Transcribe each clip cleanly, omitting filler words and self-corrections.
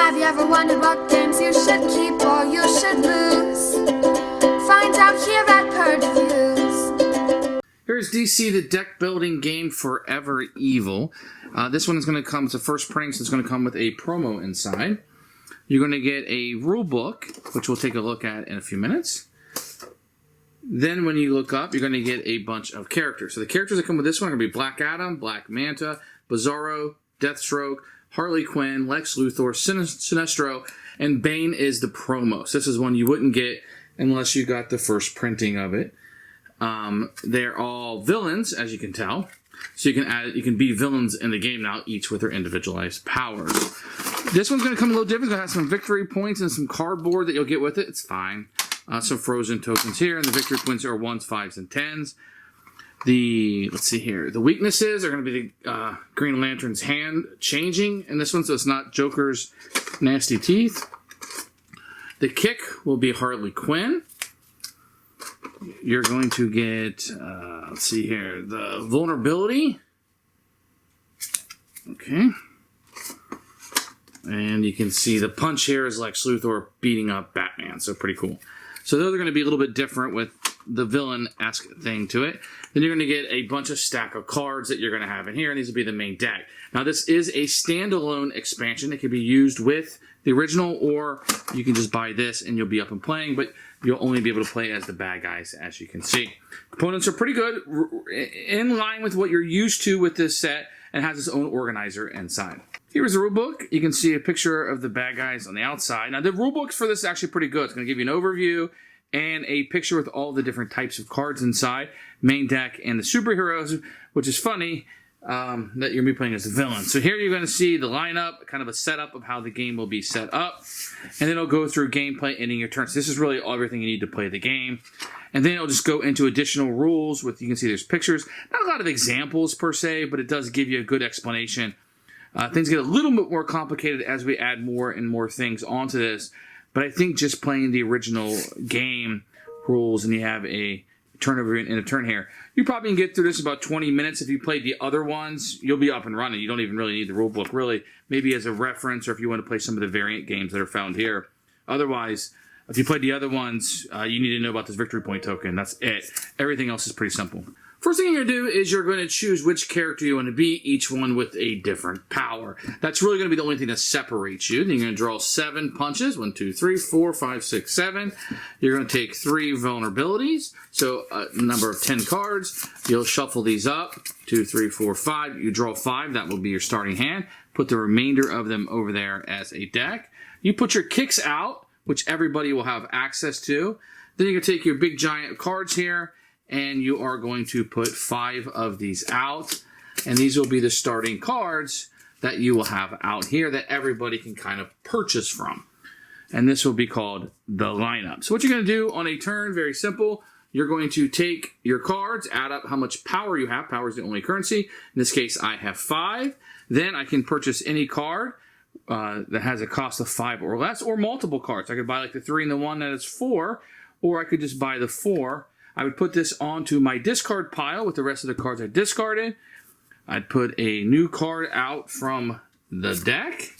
Have you ever wondered what games you should keep or you should lose? Find out here at Purge Reviews. Here's DC, the deck building game Forever Evil. This one is going to come, it's the first printing, so it's going to come with a promo inside. You're going to get a rule book, which we'll take a look at in a few minutes. Then when you look up, you're going to get a bunch of characters. So the characters that come with this one are going to be Black Adam, Black Manta, Bizarro, Deathstroke, Harley Quinn, Lex Luthor, Sinestro, and Bane is the promo. So this is one you wouldn't get unless you got the first printing of it. They're all villains, as you can tell. So you can be villains in the game now, each with their individualized powers. This one's going to come a little different. It's going to have some victory points and some cardboard that you'll get with it. It's fine. Some frozen tokens here, and the victory points are 1s, 5s, and 10s. Let's see here. The weaknesses are going to be the Green Lantern's hand changing in this one, so it's not Joker's nasty teeth. The kick will be Harley Quinn. You're going to get, let's see here, the vulnerability. Okay. And you can see the punch here is Lex Luthor beating up Batman, so pretty cool. So those are going to be a little bit different with the villain-esque thing to it. Then you're going to get a bunch of stack of cards that you're going to have in here, and these will be the main deck. Now, this is a standalone expansion. It can be used with the original, or you can just buy this and you'll be up and playing, but you'll only be able to play as the bad guys, as you can see. Components are pretty good, in line with what you're used to with this set, and has its own organizer inside. Here's the rulebook. You can see a picture of the bad guys on the outside. Now, the rulebooks for this is actually pretty good. It's going to give you an overview and a picture with all the different types of cards inside, main deck, and the superheroes, which is funny that you're going to be playing as a villain. So here you're going to see the lineup, kind of a setup of how the game will be set up, and then it'll go through gameplay, ending your turn. So this is really everything you need to play the game. And then it'll just go into additional rules with, you can see there's pictures, not a lot of examples per se, but it does give you a good explanation. Things get a little bit more complicated as we add more and more things onto this, but I think just playing the original game rules and you have a turnover in a turn here, you probably can get through this in about 20 minutes. If you played the other ones, you'll be up and running. You don't even really need the rule book, really, maybe as a reference or if you want to play some of the variant games that are found here. Otherwise, if you played the other ones, you need to know about this victory point token. That's it. Everything else is pretty simple. First thing you're going to do is you're going to choose which character you want to be, each one with a different power. That's really going to be the only thing that separates you. Then you're going to draw 7 punches. 1, 2, 3, 4, 5, 6, 7. You're going to take 3 vulnerabilities, so a number of 10 cards. You'll shuffle these up. 2, 3, 4, 5. You draw 5. That will be your starting hand. Put the remainder of them over there as a deck. You put your kicks out, which everybody will have access to. Then you can take your big giant cards here, and you are going to put 5 of these out. And these will be the starting cards that you will have out here that everybody can kind of purchase from. And this will be called the lineup. So what you're going to do on a turn, very simple. You're going to take your cards, add up how much power you have. Power is the only currency. In this case, I have 5. Then I can purchase any card that has a cost of 5 or less, or multiple cards. I could buy like the 3 and the 1 that is 4, or I could just buy the 4. I would put this onto my discard pile with the rest of the cards I discarded. I'd put a new card out from the deck,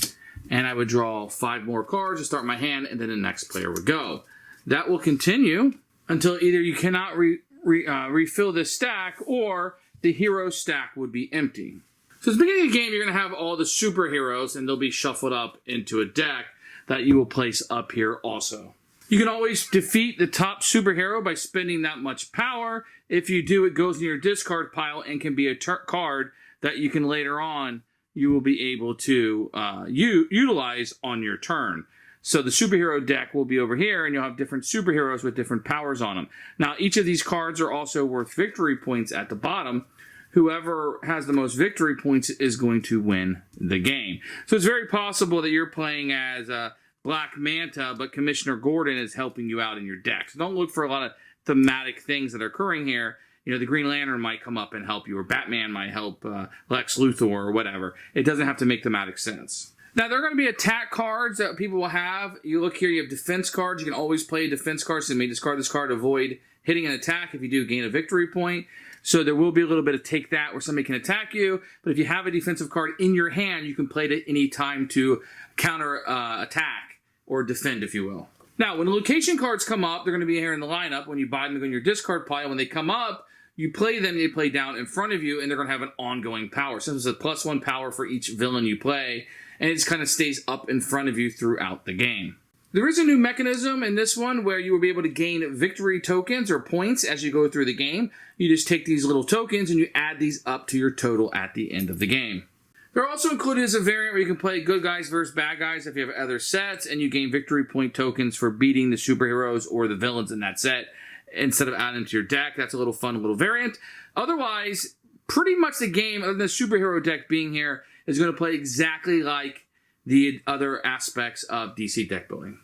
and I would draw 5 more cards to start my hand, and then the next player would go. That will continue until either you cannot refill this stack, or the hero stack would be empty. So at the beginning of the game, you're going to have all the superheroes, and they'll be shuffled up into a deck that you will place up here also. You can always defeat the top superhero by spending that much power. If you do, it goes in your discard pile and can be a card that you can later on, you will be able to utilize on your turn. So the superhero deck will be over here, and you'll have different superheroes with different powers on them. Now, each of these cards are also worth victory points at the bottom. Whoever has the most victory points is going to win the game. So it's very possible that you're playing as Black Manta, but Commissioner Gordon is helping you out in your deck. So don't look for a lot of thematic things that are occurring here. You know, the Green Lantern might come up and help you, or Batman might help Lex Luthor or whatever. It doesn't have to make thematic sense. Now, there are going to be attack cards that people will have. You look here, you have defense cards. You can always play defense cards, so you may discard this card to avoid hitting an attack. If you do, gain a victory point. So there will be a little bit of take that where somebody can attack you. But if you have a defensive card in your hand, you can play it at any time to counter attack or defend, if you will. Now, when the location cards come up, they're going to be here in the lineup. When you buy them in your discard pile, when they come up, you play them, they play down in front of you, and they're going to have an ongoing power. So there's a +1 power for each villain you play, and it just kind of stays up in front of you throughout the game. There is a new mechanism in this one where you will be able to gain victory tokens or points as you go through the game. You just take these little tokens and you add these up to your total at the end of the game. They're also included as a variant where you can play good guys versus bad guys if you have other sets, and you gain victory point tokens for beating the superheroes or the villains in that set instead of adding to your deck. That's a little fun little variant. Otherwise, pretty much the game, other than the superhero deck being here, is going to play exactly like the other aspects of DC deck building.